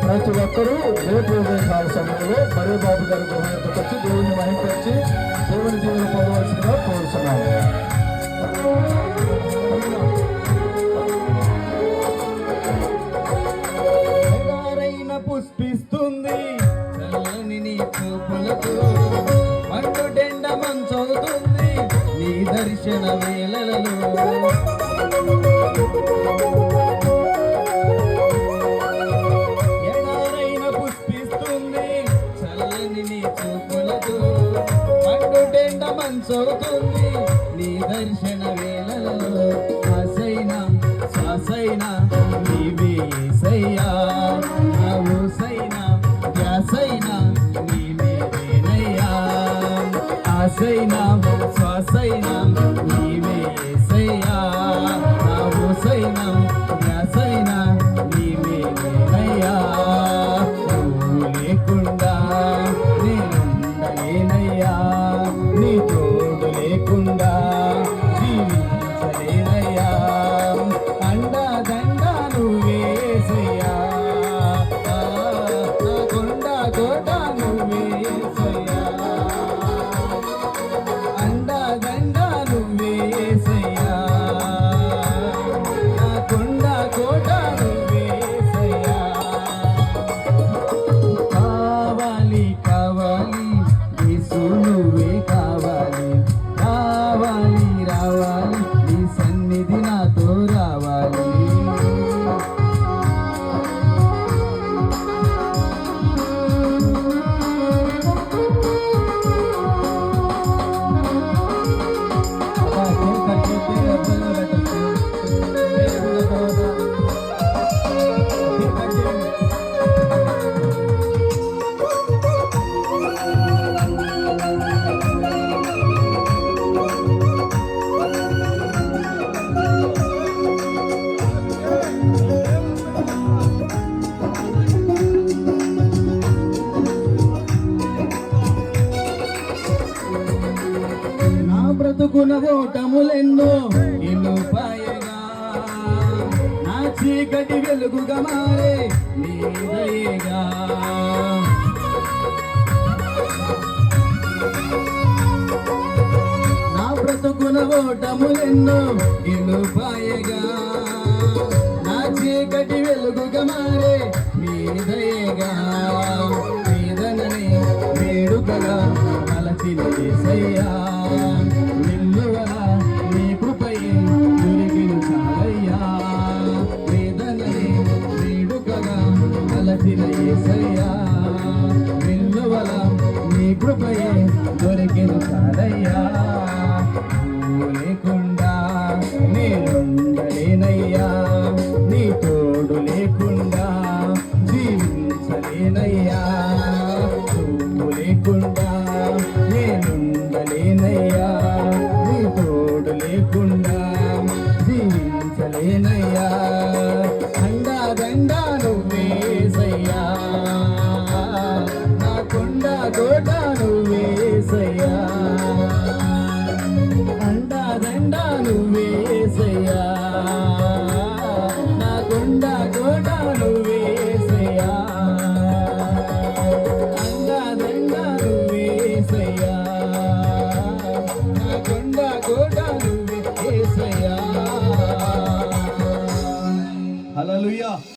ప్రతి ఒక్కరూ రేపు ఉదయకాల సమయంలో మరే బాబు గారి గృహ యొక్కకు వచ్చి దేవుని మహింపరిచి దేవుని దీవెన పొందవలసిందిగా కోరుతున్నాము. పుష్పిస్తుంది చల్లని నీ చూపులతో మండుటెండ మంచవుతుంది నీ దర్శన వేళలలో. ఎడారైన పుష్పిస్తుంది చల్లని నీ చూపులతో మండుటెండ మంచవుతుంది నీ దర్శన వేళలలో. ఆసైనా శ్వాసైనా నీవే యేసయ్యా, నా ఊసైనా ధ్యాసైనా నీ మీదేనయ్యా. ఆసైనా శ్వాసైనా నీవే యేసయ్యా, నా ఊసైనా ధ్యాసైనా నీ మీదేనయ్యా. నువ్వు లేకుండా నేనుండలేనయ్యా, నీ తోడు లేకుండా జీవించలేనయ్యా. అండదండ నువ్వేసయ్యా, నా కొండ కోట నువ్వేసయ్యా. అండదండ నువ్వేసయ్యా, నా కొండ కోట నువ్వేసయ్యా. కావాలి కావాలి యేసు నువ్వే కావాలి, రావాలి రావాలి నీ సన్నిధి నాతో రావాలి. నా బ్రతుకున ఓటములెన్నో ఎన్నో పాయగా, నా చీకటి వెలుగుగా మారే నీ దయగా. నా బ్రతుకున ఓటములెన్నో ఎన్నో పాయగా, నా చీకటి వెలుగుగా మారే నీ దయగా. వేదనని వేడుకగా మలచిన యేసయ్యా, నిన్నువల నీ కృపయే దొరికిను చాలయ్యా. వేదనని వేడుకగా మలచిన యేసయ్యా, నిన్నువల నీ కృపయే దొరికిను చాలయ్యా. నువ్వు లేకుండా నేనుండలేనయ్యా, నీ తోడు లేకుండా జీవించలేనయ్యా. నువ్వు లేకుండా నేనుండలేనయ్యా, నీ తోడు లేకుండా జీవించలేనయ్యా. అండదండ నువ్వేసయ్యా, నా కొండ కోట నువ్వేసయ్యా. అండదండ నువ్వేసయ్యా, నా కొండ కోట నువ్వేసయ్యా. అండదండ నువ్వేసయ్యా, నా కొండ కోట నువ్వే యేసయ్యా. హల్లెలూయా.